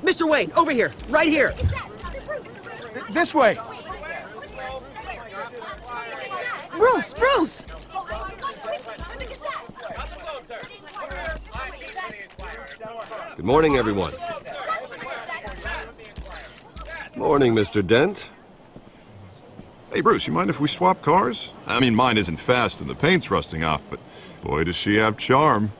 Mr. Wayne, over here, right here. This way. Bruce, Bruce! Good morning, everyone. Morning, Mr. Dent. Hey, Bruce, you mind if we swap cars? I mean, mine isn't fast and the paint's rusting off, but boy, does she have charm.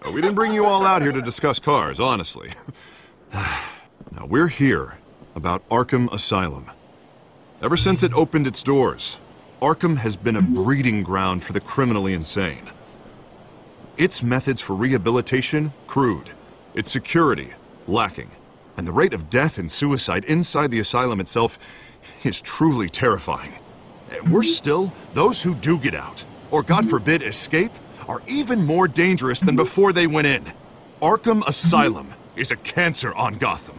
We didn't bring you all out here to discuss cars, honestly. Now, we're here about Arkham Asylum. Ever since it opened its doors, Arkham has been a breeding ground for the criminally insane. Its methods for rehabilitation, crude. Its security, lacking. And the rate of death and suicide inside the asylum itself is truly terrifying. And worse still, those who do get out, or God forbid escape, are even more dangerous than before they went in. Arkham Asylum is a cancer on Gotham.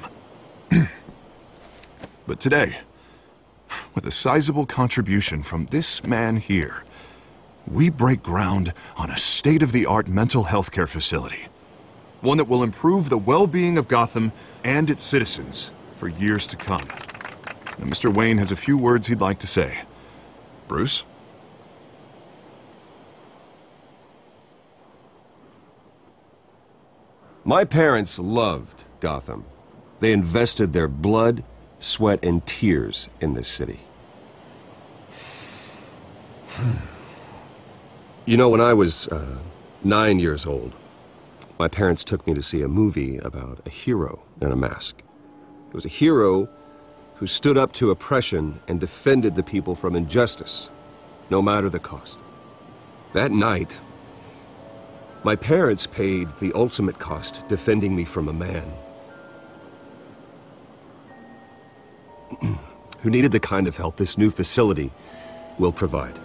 But today, with a sizable contribution from this man here, we break ground on a state-of-the-art mental health care facility. One that will improve the well-being of Gotham and its citizens for years to come. Now, Mr. Wayne has a few words he'd like to say. Bruce? My parents loved Gotham. They invested their blood, sweat, and tears in this city. You know, when I was 9 years old, my parents took me to see a movie about a hero in a mask. It was a hero who stood up to oppression and defended the people from injustice, no matter the cost. That night, my parents paid the ultimate cost defending me from a man who needed the kind of help this new facility will provide.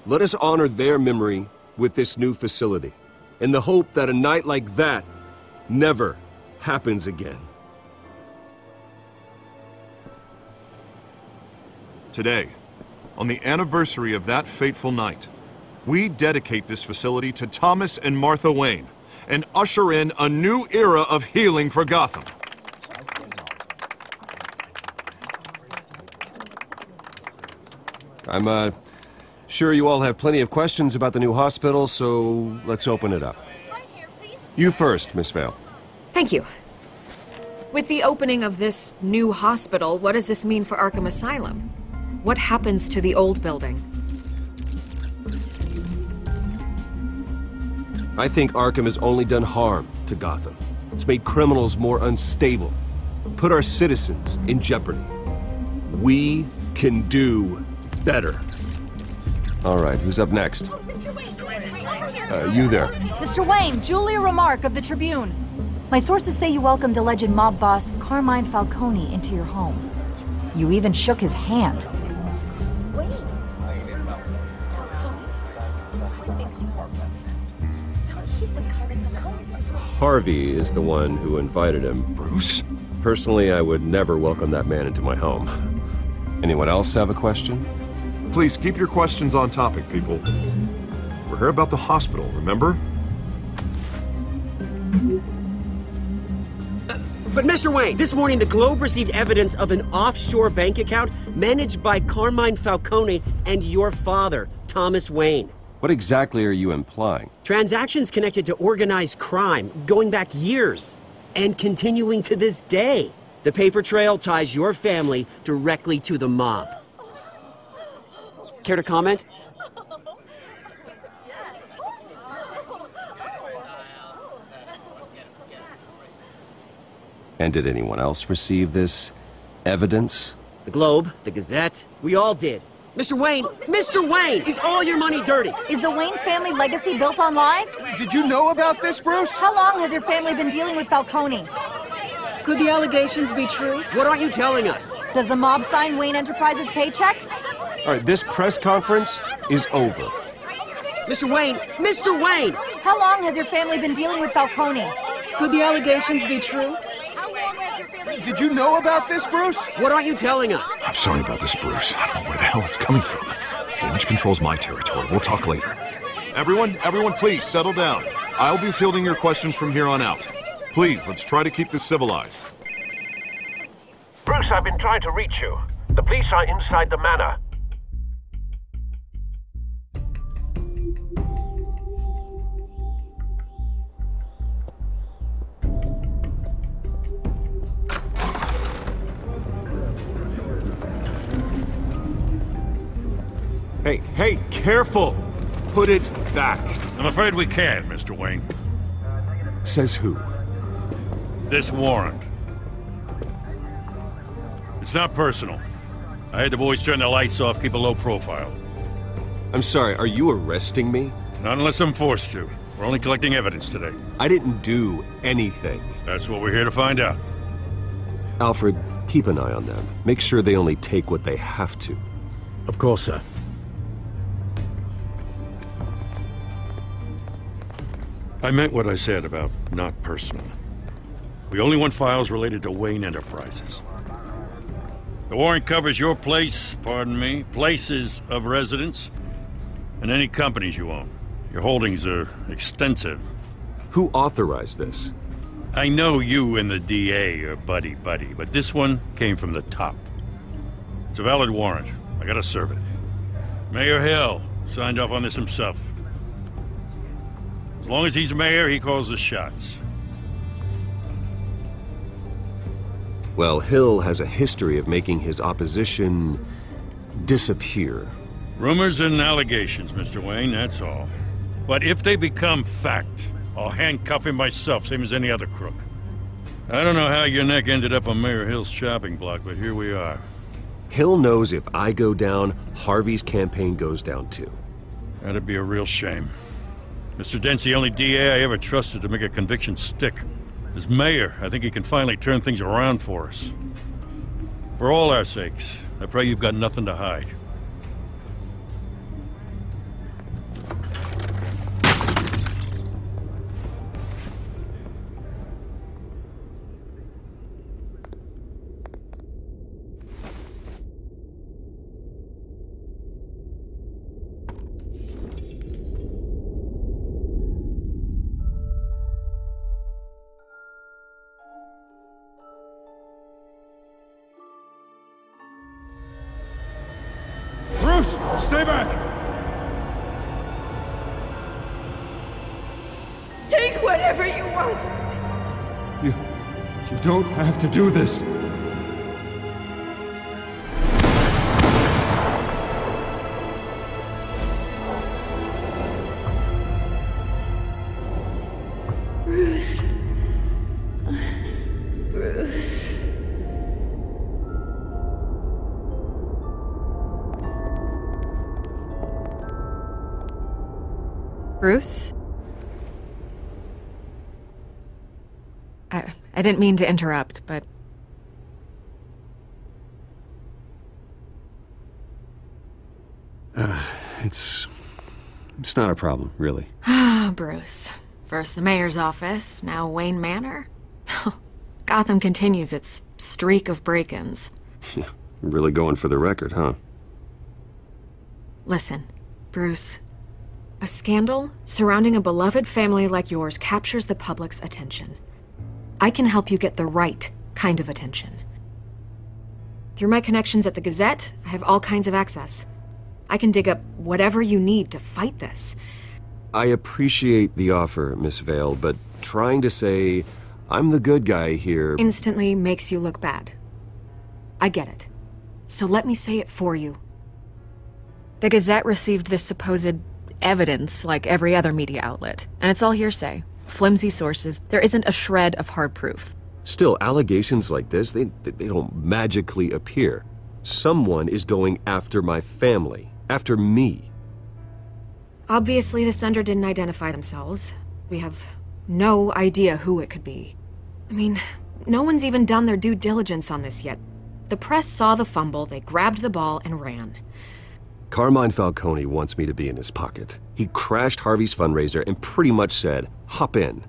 Let us honor their memory with this new facility, in the hope that a night like that never happens again. Today, on the anniversary of that fateful night, we dedicate this facility to Thomas and Martha Wayne and usher in a new era of healing for Gotham. I'm sure you all have plenty of questions about the new hospital, so let's open it up. You first, Miss Vale. Thank you. With the opening of this new hospital, what does this mean for Arkham Asylum? What happens to the old building? I think Arkham has only done harm to Gotham. It's made criminals more unstable, put our citizens in jeopardy. We can do better. All right, who's up next? You there. Mr. Wayne, Julia Remark of the Tribune. My sources say you welcomed alleged mob boss Carmine Falcone into your home. You even shook his hand. Harvey is the one who invited him. Bruce? Personally, I would never welcome that man into my home. Anyone else have a question? Please keep your questions on topic, people. We're here about the hospital, remember? But Mr. Wayne, this morning the Globe received evidence of an offshore bank account managed by Carmine Falcone and your father, Thomas Wayne. What exactly are you implying? Transactions connected to organized crime, going back years, and continuing to this day. The paper trail ties your family directly to the mob. Care to comment? And did anyone else receive this evidence? The Globe, the Gazette, we all did. Mr. Wayne, is all your money dirty? Is the Wayne family legacy built on lies? Did you know about this, Bruce? How long has your family been dealing with Falcone? Could the allegations be true? What aren't you telling us? Does the mob sign Wayne Enterprises paychecks? All right, this press conference is over. Mr. Wayne! Mr. Wayne! How long has your family been dealing with Falcone? Could the allegations be true? Did you know about this, Bruce? What aren't you telling us? I'm sorry about this, Bruce. I don't know where the hell it's coming from. Damage control's my territory. We'll talk later. Everyone, please, settle down. I'll be fielding your questions from here on out. Please, let's try to keep this civilized. Bruce, I've been trying to reach you. The police are inside the manor. Hey, careful! Put it back. I'm afraid we can't, Mr. Wayne. Says who? This warrant. It's not personal. I had the boys turn the lights off, keep a low profile. I'm sorry, are you arresting me? Not unless I'm forced to. We're only collecting evidence today. I didn't do anything. That's what we're here to find out. Alfred, keep an eye on them. Make sure they only take what they have to. Of course, sir. I meant what I said about not personal. We only want files related to Wayne Enterprises. The warrant covers your place, pardon me, places of residence, and any companies you own. Your holdings are extensive. Who authorized this? I know you and the DA are buddy-buddy, but this one came from the top. It's a valid warrant. I gotta serve it. Mayor Hill signed off on this himself. As long as he's mayor, he calls the shots. Well, Hill has a history of making his opposition disappear. Rumors and allegations, Mr. Wayne, that's all. But if they become fact, I'll handcuff him myself, same as any other crook. I don't know how your neck ended up on Mayor Hill's shopping block, but here we are. Hill knows if I go down, Harvey's campaign goes down too. That'd be a real shame. Mr. Dent's the only DA I ever trusted to make a conviction stick. As mayor, I think he can finally turn things around for us. For all our sakes, I pray you've got nothing to hide. Bruce, stay back! Take whatever you want. You don't have to do this. Bruce. Bruce. Bruce? I didn't mean to interrupt, but... It's not a problem, really. Ah, Bruce. First the mayor's office, now Wayne Manor. Gotham continues its streak of break-ins. Yeah, really going for the record, huh? Listen, Bruce. A scandal surrounding a beloved family like yours captures the public's attention. I can help you get the right kind of attention. Through my connections at the Gazette, I have all kinds of access. I can dig up whatever you need to fight this. I appreciate the offer, Miss Vale, but trying to say I'm the good guy here... instantly makes you look bad. I get it. So let me say it for you. The Gazette received this supposed evidence like every other media outlet, and it's all hearsay. Flimsy sources. There isn't a shred of hard proof. Still, allegations like this, they don't magically appear. Someone is going after my family, after me. Obviously, the sender didn't identify themselves. We have no idea who it could be. I mean, no one's even done their due diligence on this yet. The press saw the fumble, they grabbed the ball and ran. Carmine Falcone wants me to be in his pocket. He crashed Harvey's fundraiser and pretty much said, hop in.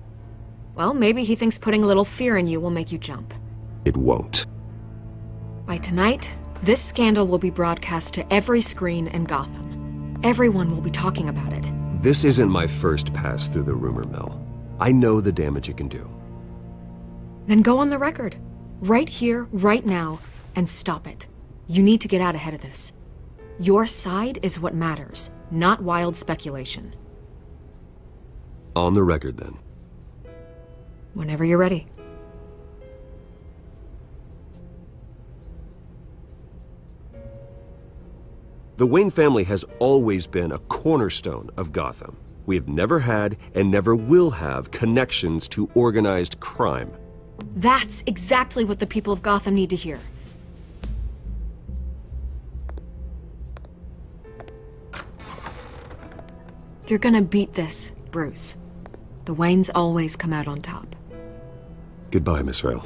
Well, maybe he thinks putting a little fear in you will make you jump. It won't. By tonight, this scandal will be broadcast to every screen in Gotham. Everyone will be talking about it. This isn't my first pass through the rumor mill. I know the damage it can do. Then go on the record. Right here, right now, and stop it. You need to get out ahead of this. Your side is what matters, not wild speculation. On the record, then. Whenever you're ready. The Wayne family has always been a cornerstone of Gotham. We have never had and never will have connections to organized crime. That's exactly what the people of Gotham need to hear. You're gonna beat this, Bruce. The Waynes always come out on top. Goodbye, Miss Vale.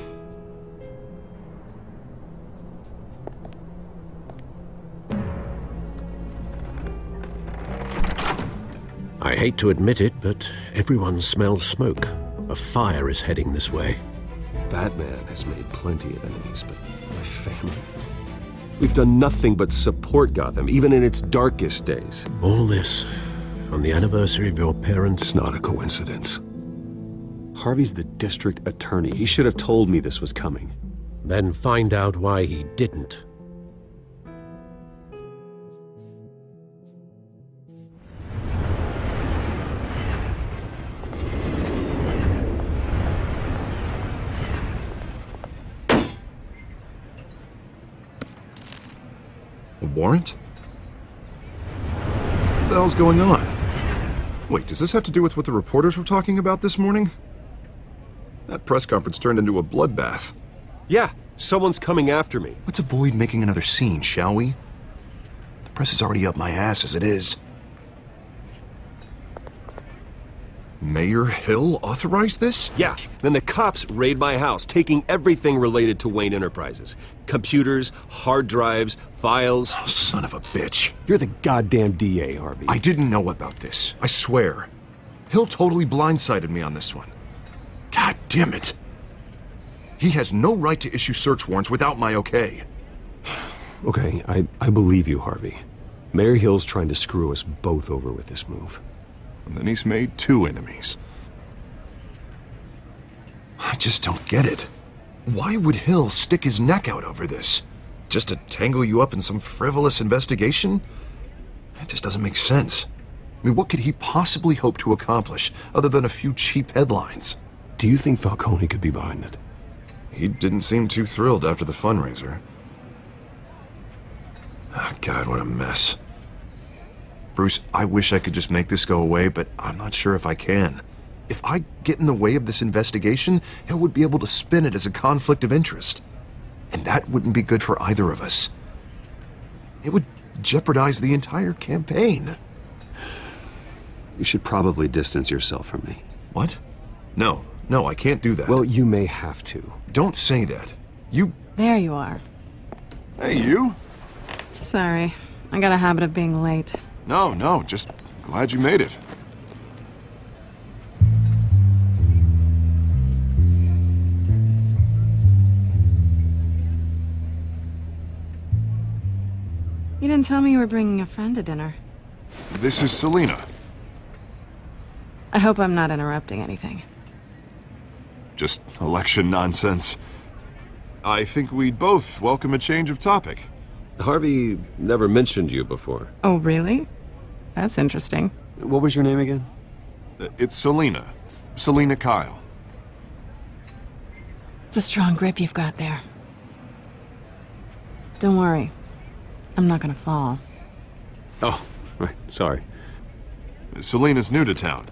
I hate to admit it, but everyone smells smoke. A fire is heading this way. Batman has made plenty of enemies, but my family... We've done nothing but support Gotham, even in its darkest days. All this on the anniversary of your parents'... It's not a coincidence. Harvey's the district attorney. He should have told me this was coming. Then find out why he didn't. A warrant? What the hell's going on? Wait, does this have to do with what the reporters were talking about this morning? That press conference turned into a bloodbath. Yeah, someone's coming after me. Let's avoid making another scene, shall we? The press is already up my ass as it is. Mayor Hill authorized this? Yeah, then the cops raid my house, taking everything related to Wayne Enterprises. Computers, hard drives, files. Oh, son of a bitch. You're the goddamn DA, Harvey. I didn't know about this. I swear. Hill totally blindsided me on this one. God damn it. He has no right to issue search warrants without my okay. Okay, I believe you, Harvey. Mayor Hill's trying to screw us both over with this move. And then he's made two enemies. I just don't get it. Why would Hill stick his neck out over this? Just to tangle you up in some frivolous investigation? It just doesn't make sense. I mean, what could he possibly hope to accomplish other than a few cheap headlines? Do you think Falcone could be behind it? He didn't seem too thrilled after the fundraiser. Oh, God, what a mess. Bruce, I wish I could just make this go away, but I'm not sure if I can. If I get in the way of this investigation, Hill would be able to spin it as a conflict of interest. And that wouldn't be good for either of us. It would jeopardize the entire campaign. You should probably distance yourself from me. What? No, I can't do that. Well, you may have to. Don't say that. You... There you are. Hey, you? Sorry. I got a habit of being late. No, just glad you made it. You didn't tell me you were bringing a friend to dinner. This is Selina. I hope I'm not interrupting anything. Just election nonsense. I think we'd both welcome a change of topic. Harvey never mentioned you before. Oh, really? That's interesting. What was your name again? It's Selina. Selina Kyle. It's a strong grip you've got there. Don't worry. I'm not gonna fall. Oh, right. Sorry. Selina's new to town.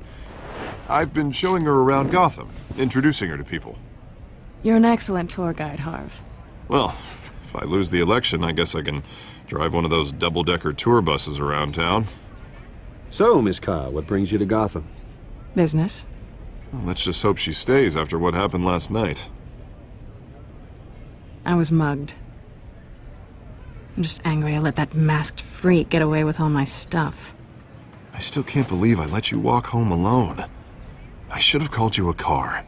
I've been showing her around Gotham, introducing her to people. You're an excellent tour guide, Harv. Well, if I lose the election, I guess I can drive one of those double-decker tour buses around town. So, Miss Kyle, what brings you to Gotham? Business. Well, let's just hope she stays after what happened last night. I was mugged. I'm just angry I let that masked freak get away with all my stuff. I still can't believe I let you walk home alone. I should have called you a car.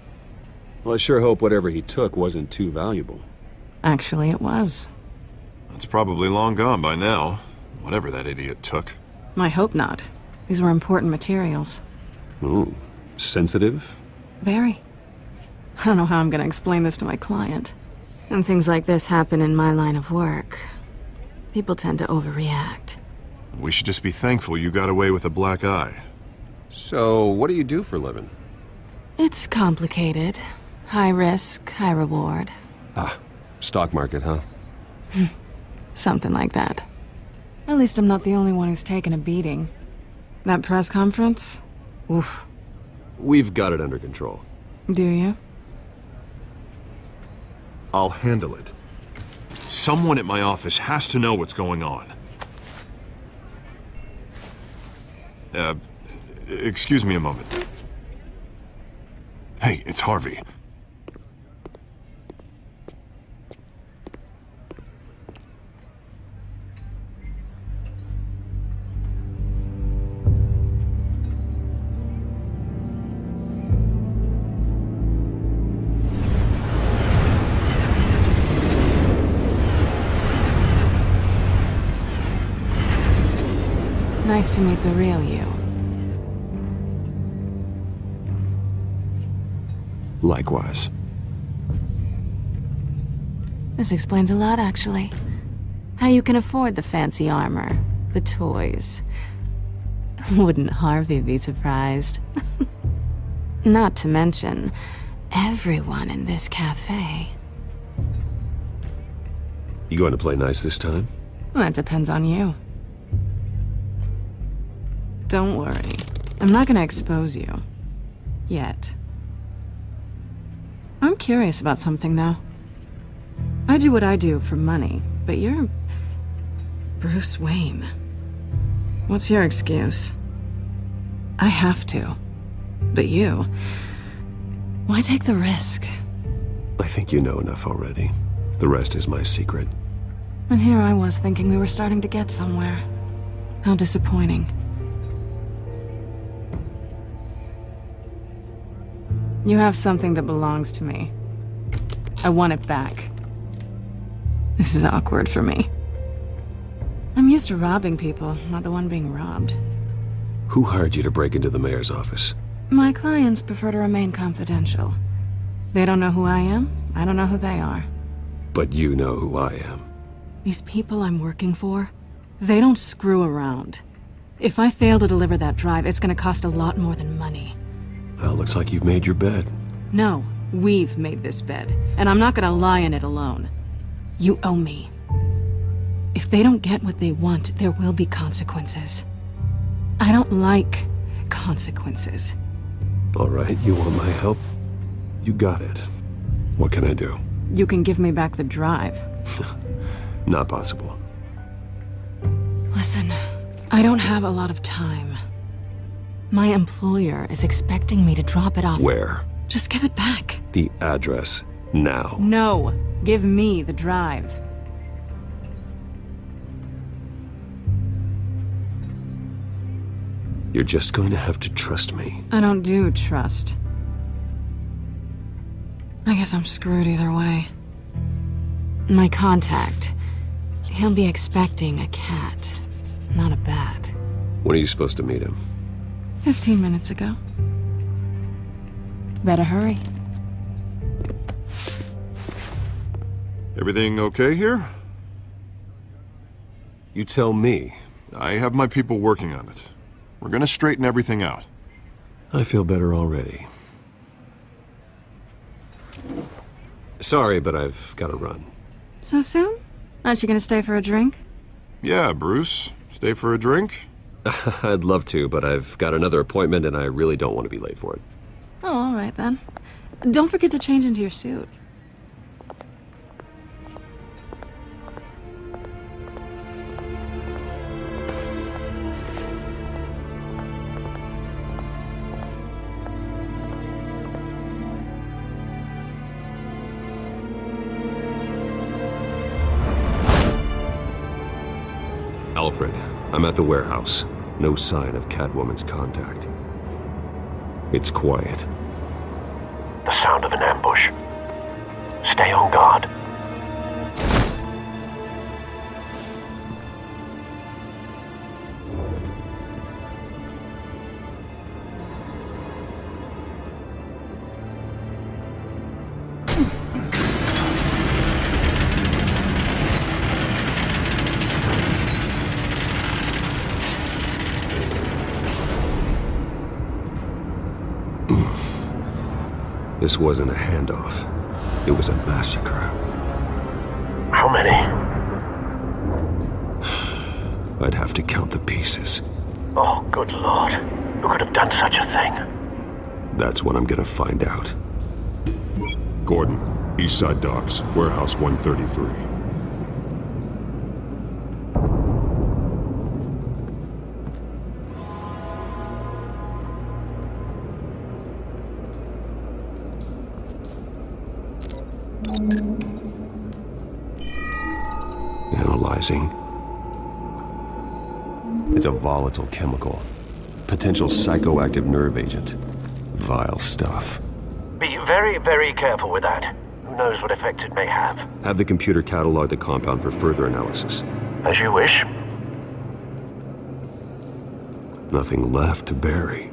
Well, I sure hope whatever he took wasn't too valuable. Actually, it was. It's probably long gone by now, whatever that idiot took. I hope not. These were important materials. Ooh, sensitive? Very. I don't know how I'm gonna explain this to my client. When things like this happen in my line of work, people tend to overreact. We should just be thankful you got away with a black eye. So, what do you do for a living? It's complicated. High risk, high reward. Ah, stock market, huh? Something like that. At least I'm not the only one who's taken a beating. That press conference? Oof. We've got it under control. Do you? I'll handle it. Someone at my office has to know what's going on. Excuse me a moment. Hey, it's Harvey. Nice to meet the real you. Likewise. This explains a lot, actually. How you can afford the fancy armor, the toys. Wouldn't Harvey be surprised? Not to mention, everyone in this cafe. You going to play nice this time? Well, that depends on you. Don't worry. I'm not gonna expose you. Yet. I'm curious about something, though. I do what I do for money, but you're Bruce Wayne. What's your excuse? I have to. But you... why take the risk? I think you know enough already. The rest is my secret. And here I was thinking we were starting to get somewhere. How disappointing. You have something that belongs to me. I want it back. This is awkward for me. I'm used to robbing people, not the one being robbed. Who hired you to break into the mayor's office? My clients prefer to remain confidential. They don't know who I am, I don't know who they are. But you know who I am. These people I'm working for, they don't screw around. If I fail to deliver that drive, it's gonna cost a lot more than money. Well, looks like you've made your bed. No, we've made this bed, and I'm not gonna lie in it alone. You owe me. If they don't get what they want, there will be consequences. I don't like consequences. All right, you want my help? You got it. What can I do? You can give me back the drive. Not possible. Listen, I don't have a lot of time. My employer is expecting me to drop it off. Where? Just give it back. The address, now. No, give me the drive. You're just going to have to trust me. I don't do trust. I guess I'm screwed either way. My contact, he'll be expecting a cat, not a bat. When are you supposed to meet him? 15 minutes ago. Better hurry. Everything okay here? You tell me. I have my people working on it. We're gonna straighten everything out. I feel better already. Sorry, but I've got to run. So soon? Aren't you gonna stay for a drink? Yeah, Bruce. Stay for a drink? I'd love to, but I've got another appointment and I really don't want to be late for it. Oh, all right then. Don't forget to change into your suit. Alfred, I'm at the warehouse. No sign of Catwoman's contact. It's quiet. The sound of an ambush. Stay on guard. This wasn't a handoff. It was a massacre. How many? I'd have to count the pieces. Oh, good lord. Who could have done such a thing? That's what I'm gonna find out. Gordon, Eastside Docks, Warehouse 133. Analyzing. It's a volatile chemical. Potential psychoactive nerve agent. Vile stuff. Be very, very careful with that. Who knows what effects it may have. Have the computer catalog the compound for further analysis. As you wish. Nothing left to bury.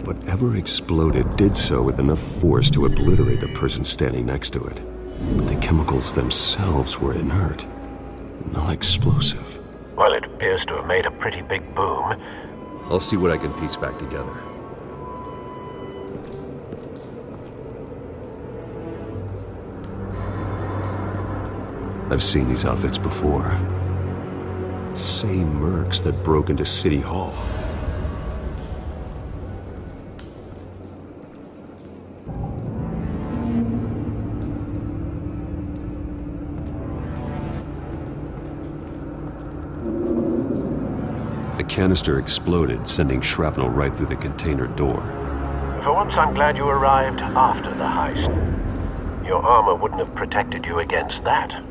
Whatever exploded did so with enough force to obliterate the person standing next to it. But the chemicals themselves were inert, not explosive. Well, it appears to have made a pretty big boom. I'll see what I can piece back together. I've seen these outfits before. Same mercs that broke into City Hall. The canister exploded, sending shrapnel right through the container door. For once, I'm glad you arrived after the heist. Your armor wouldn't have protected you against that.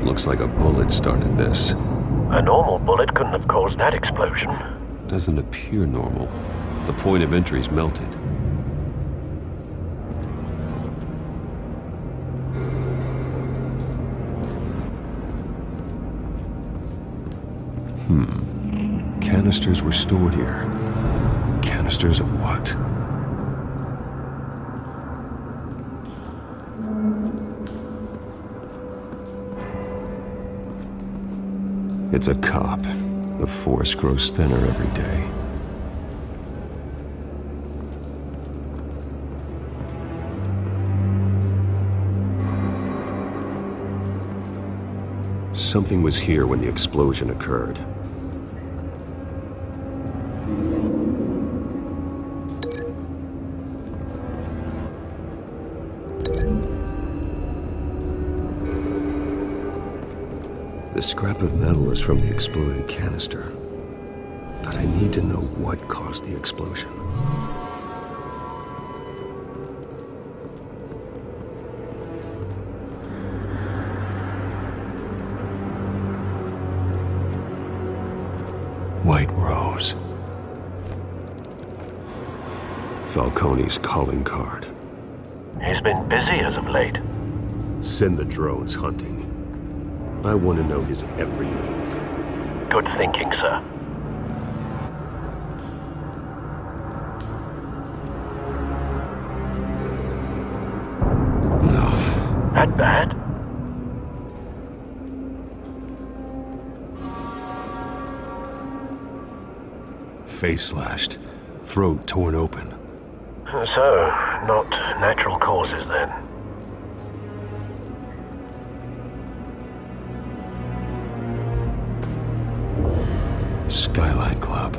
Looks like a bullet started this. A normal bullet couldn't have caused that explosion. Doesn't appear normal. The point of entry's melted. Canisters were stored here. Canisters of what? It's a cop. The force grows thinner every day. Something was here when the explosion occurred. The scrap of metal is from the exploded canister. But I need to know what caused the explosion. White Rose. Falcone's calling card. He's been busy as of late. Send the drones hunting. I want to know his every move. Good thinking, sir. No. That bad? face slashed, throat torn open. So, not natural causes then? Skyline Club.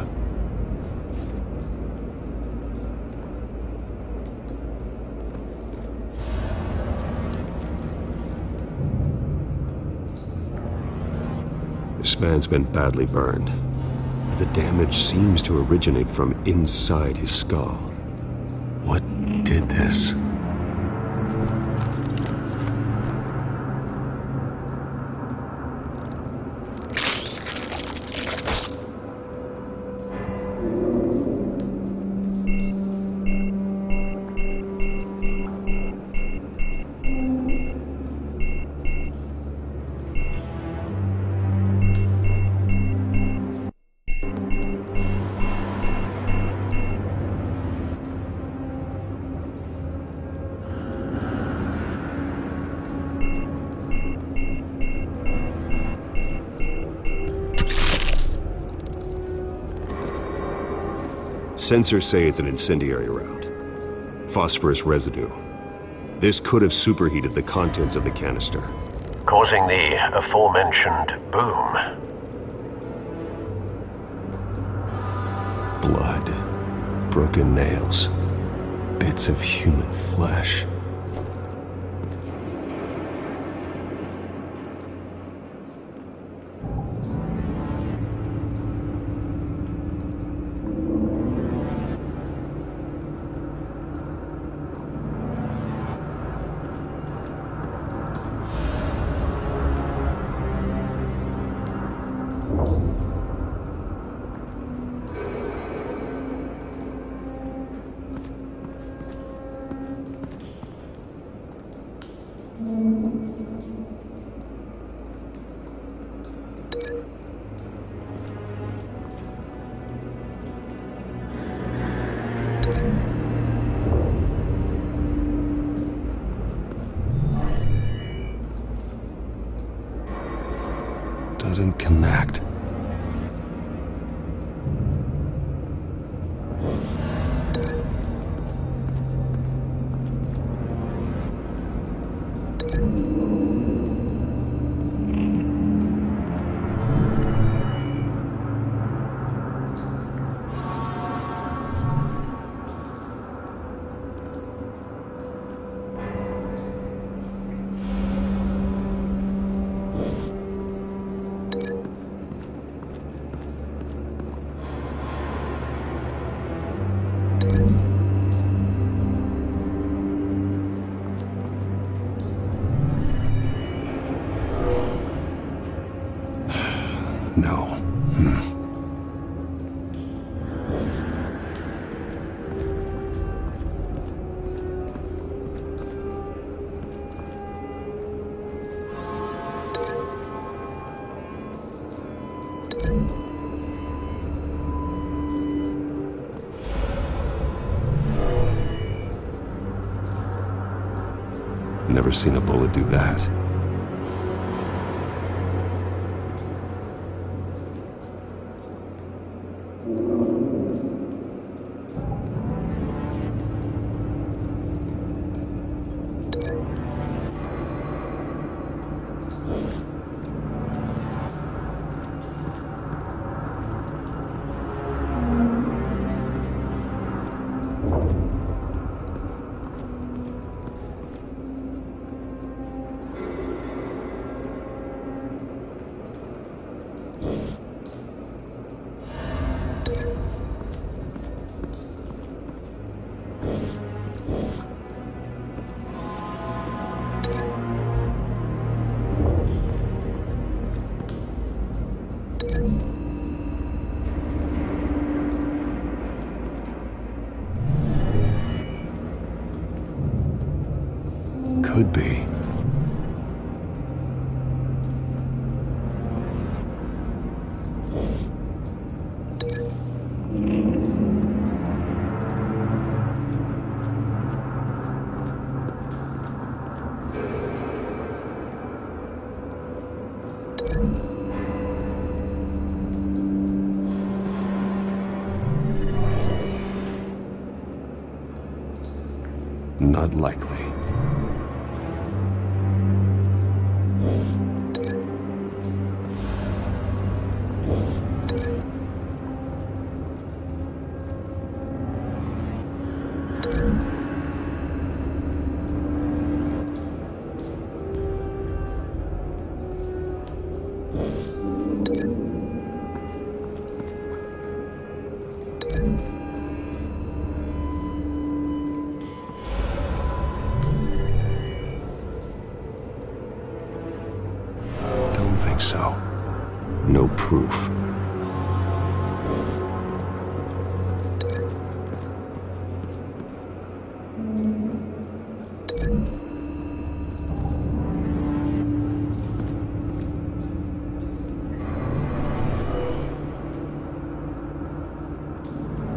This man's been badly burned. The damage seems to originate from inside his skull. What did this? Sensors say it's an incendiary round. Phosphorus residue. This could have superheated the contents of the canister. Causing the aforementioned boom. Blood. Broken nails. Bits of human flesh. Doesn't connect. No. Never seen a bullet do that. Could be. Not likely. Don't think so. No proof.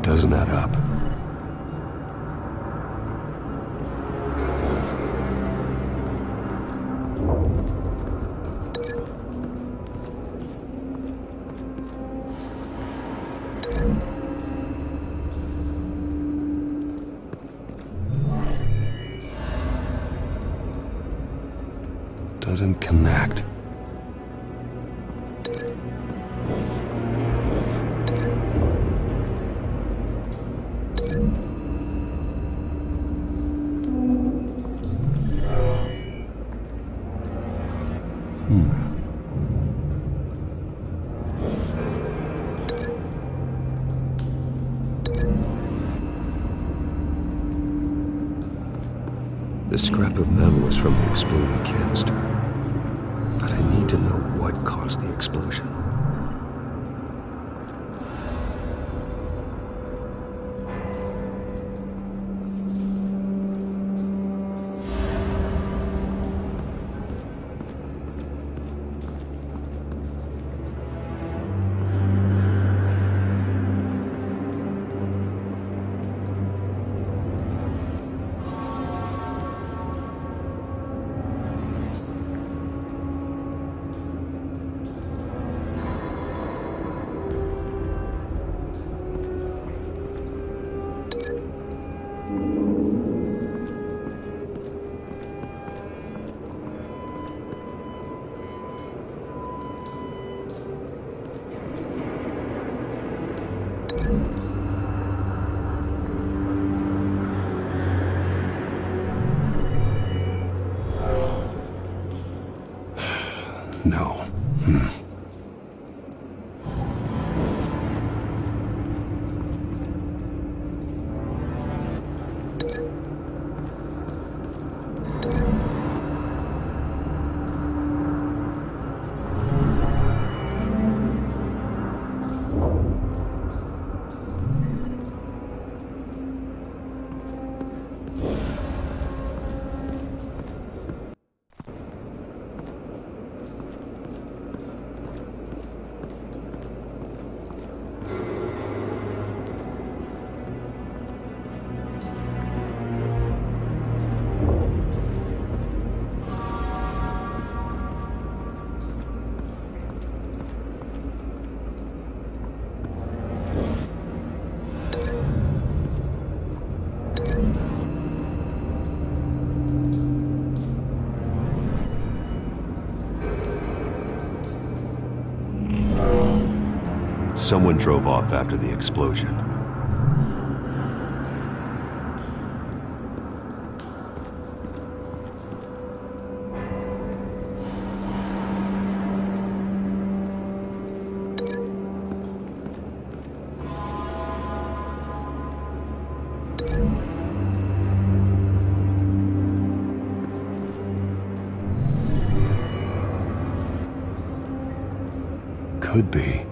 Doesn't add up. Doesn't connect. The scrap of metal was from the exploding canister. But I need to know what caused the explosion. No. Someone drove off after the explosion. Could be.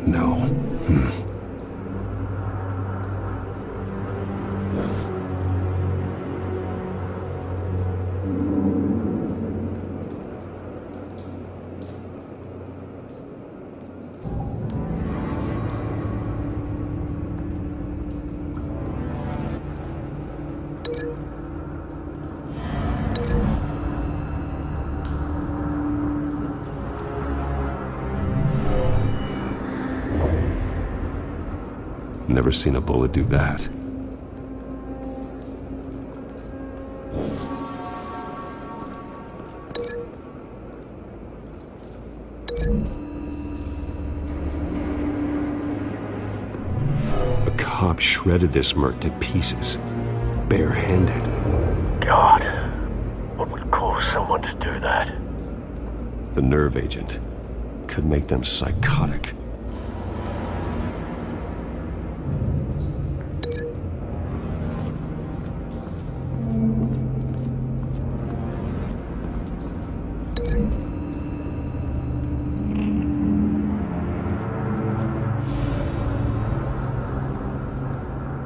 No. Never seen a bullet do that. A cop shredded this merc to pieces, barehanded. God, what would cause someone to do that? The nerve agent could make them psychotic.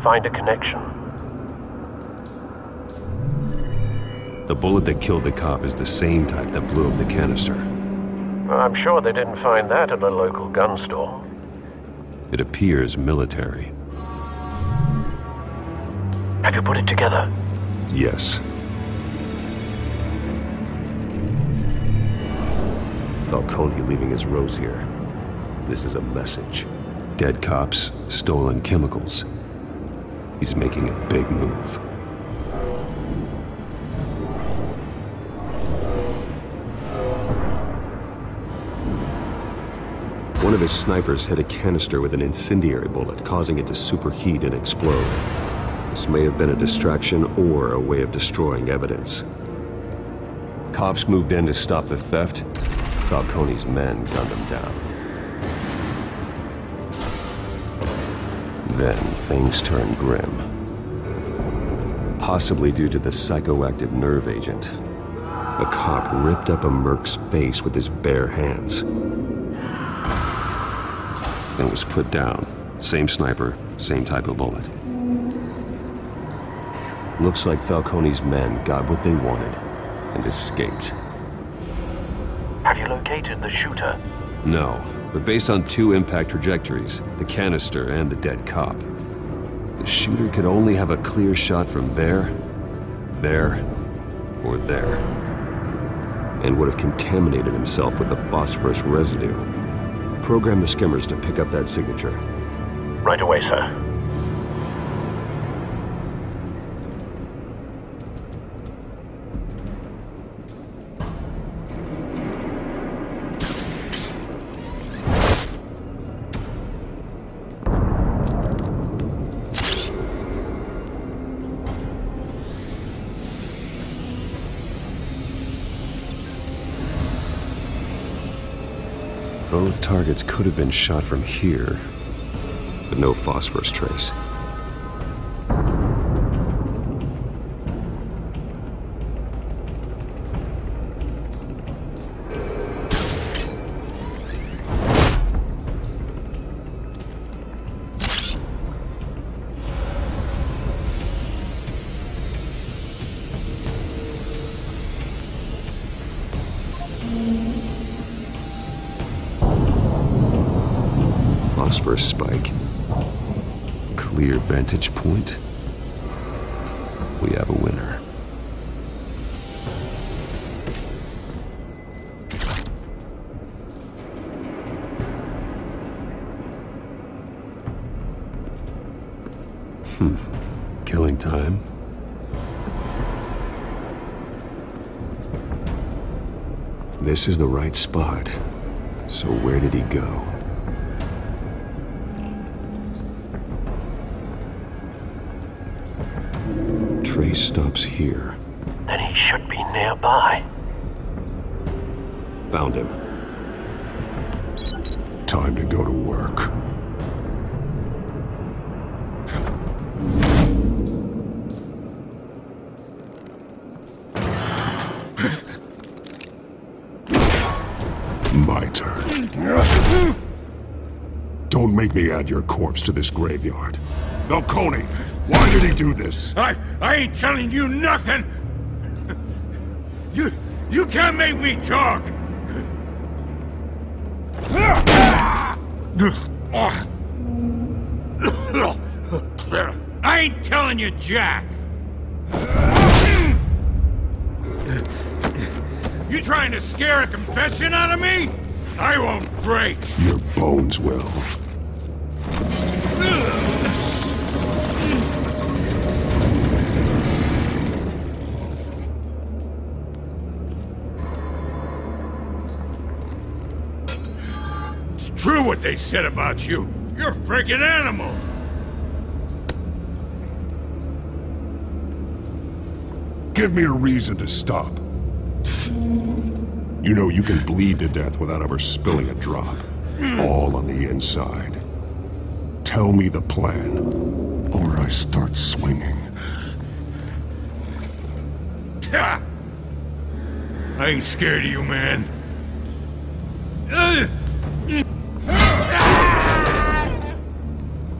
Find a connection. The bullet that killed the cop is the same type that blew up the canister. I'm sure they didn't find that at the local gun store. It appears military. Have you put it together? Yes. Falcone leaving his rose here. This is a message. Dead cops, stolen chemicals. He's making a big move. One of his snipers hit a canister with an incendiary bullet, causing it to superheat and explode. This may have been a distraction or a way of destroying evidence. Cops moved in to stop the theft. Falcone's men gunned him down. Then things turned grim. Possibly due to the psychoactive nerve agent. A cop ripped up a merc's face with his bare hands. Then was put down. Same sniper, same type of bullet. Looks like Falcone's men got what they wanted and escaped. Have you located the shooter? No, but based on two impact trajectories, the canister and the dead cop, the shooter could only have a clear shot from there, or there, and would have contaminated himself with the phosphorus residue. Program the skimmers to pick up that signature. Right away, sir. Both targets could have been shot from here, but no phosphorus trace. Phosphorus spike. Clear vantage point. We have a winner. Killing time. This is the right spot. So where did he go? Trace stops here. Then he should be nearby. Found him. Time to go to work. My turn. Don't make me add your corpse to this graveyard. Falcone, why did he do this? I ain't telling you nothing! You can't make me talk! I ain't telling you jack! You trying to scare a confession out of me? I won't break! Your bones will. true what they said about you. You're a freaking animal. Give me a reason to stop. You know you can bleed to death without ever spilling a drop. All on the inside. Tell me the plan, or I start swinging. I ain't scared of you, man.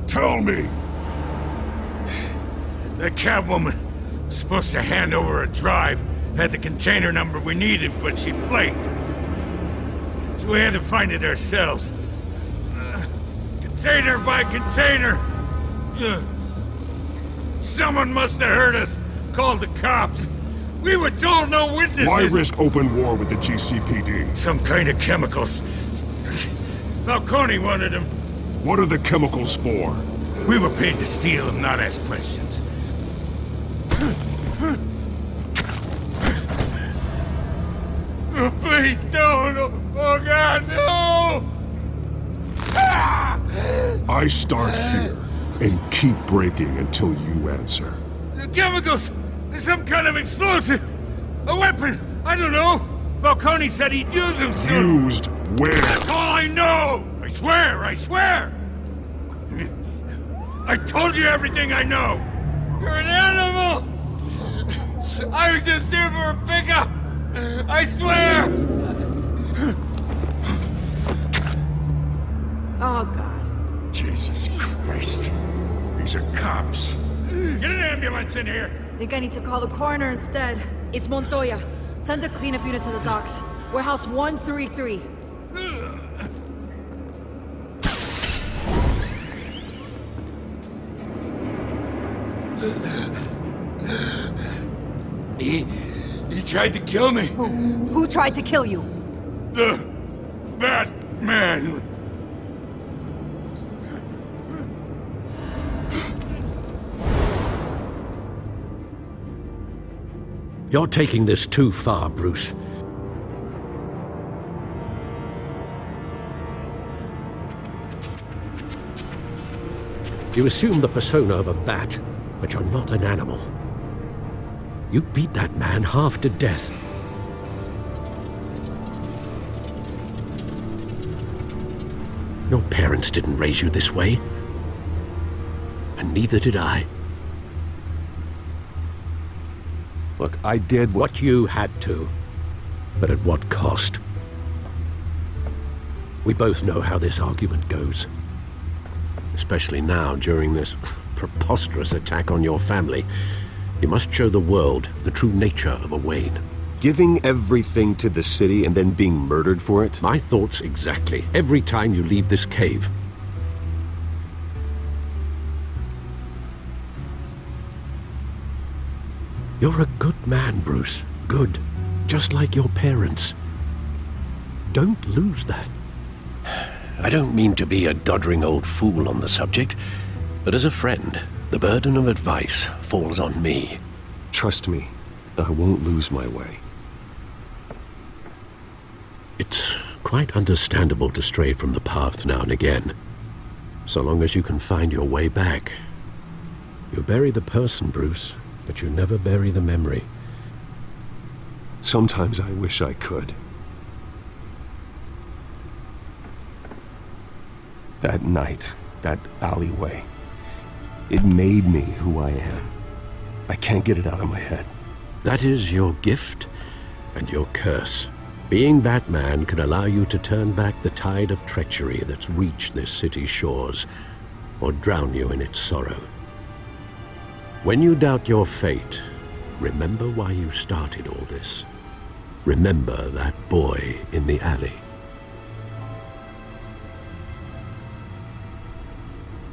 Tell me! That Catwoman was supposed to hand over a drive, had the container number we needed, but she flaked. So we had to find it ourselves. Container by container. Someone must have heard us, called the cops. We were told no witnesses. Why risk open war with the GCPD? Some kind of chemicals. Falcone wanted them. What are the chemicals for? We were paid to steal them, not ask questions. Oh, please don't! Oh God, no! I start here and keep breaking until you answer. The chemicals! There's some kind of explosive! A weapon! I don't know! Falcone said he'd use them soon! Used where? That's all I know! I swear! I swear! I told you everything I know! You're an animal! I was just here for a pickup! I swear! Oh, God. Jesus Christ. These are cops. Get an ambulance in here! Think I need to call the coroner instead. It's Montoya. Send a cleanup unit to the docks. Warehouse 133. He tried to kill me. Who tried to kill you? The Batman. You're taking this too far, Bruce. You assume the persona of a bat, but you're not an animal. You beat that man half to death. Your parents didn't raise you this way. And neither did I. Look, I did what you had to, but at what cost? We both know how this argument goes. Especially now, during this preposterous attack on your family. You must show the world the true nature of a Wayne. Giving everything to the city and then being murdered for it? My thoughts exactly. Every time you leave this cave. You're a good man, Bruce. Good. Just like your parents. Don't lose that. I don't mean to be a doddering old fool on the subject, but as a friend, the burden of advice falls on me. Trust me, I won't lose my way. It's quite understandable to stray from the path now and again, so long as you can find your way back. You bury the person, Bruce, but you never bury the memory. Sometimes I wish I could. That night, that alleyway, it made me who I am. I can't get it out of my head. That is your gift and your curse. Being Batman can allow you to turn back the tide of treachery that's reached this city's shores, or drown you in its sorrow. When you doubt your fate, remember why you started all this. Remember that boy in the alley.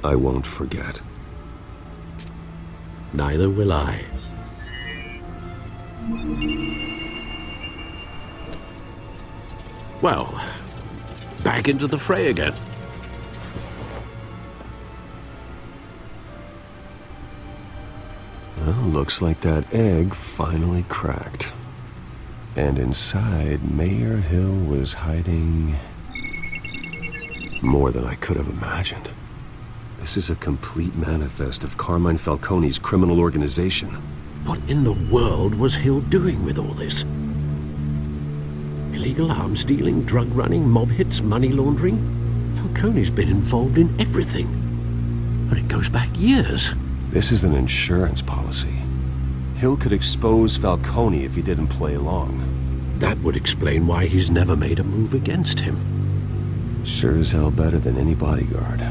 I won't forget. Neither will I. Well, back into the fray again. Well, looks like that egg finally cracked. And inside, Mayor Hill was hiding... More than I could have imagined. This is a complete manifest of Carmine Falcone's criminal organization. What in the world was Hill doing with all this? Illegal arms dealing, drug running, mob hits, money laundering? Falcone's been involved in everything. And it goes back years. This is an insurance policy. Hill could expose Falcone if he didn't play along. That would explain why he's never made a move against him. Sure as hell better than any bodyguard.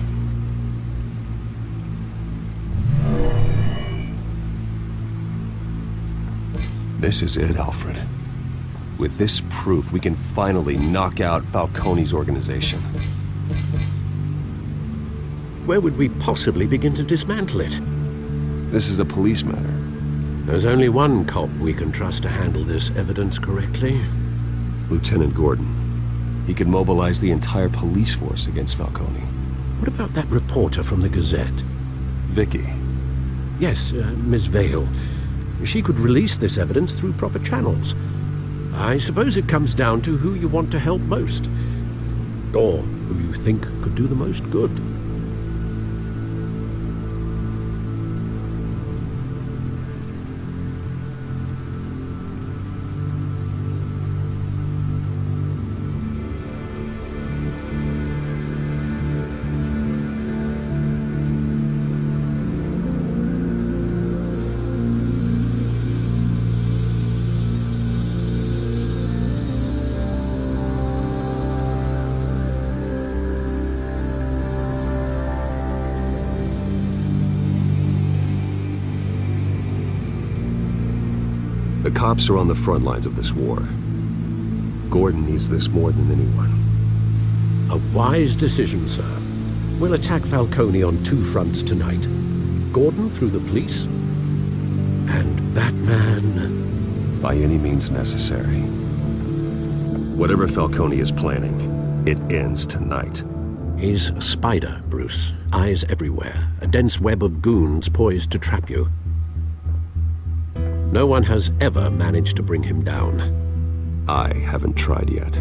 This is it, Alfred. With this proof, we can finally knock out Falcone's organization. Where would we possibly begin to dismantle it? This is a police matter. There's only one cop we can trust to handle this evidence correctly. Lieutenant Gordon. He could mobilize the entire police force against Falcone. What about that reporter from the Gazette? Vicky. Yes, Miss Vale. She could release this evidence through proper channels. I suppose it comes down to who you want to help most. Or who you think could do the most good. The cops are on the front lines of this war. Gordon needs this more than anyone. A wise decision, sir. We'll attack Falcone on two fronts tonight. Gordon through the police, and Batman... by any means necessary. Whatever Falcone is planning, it ends tonight. He's a spider, Bruce. Eyes everywhere. A dense web of goons poised to trap you. No one has ever managed to bring him down. I haven't tried yet.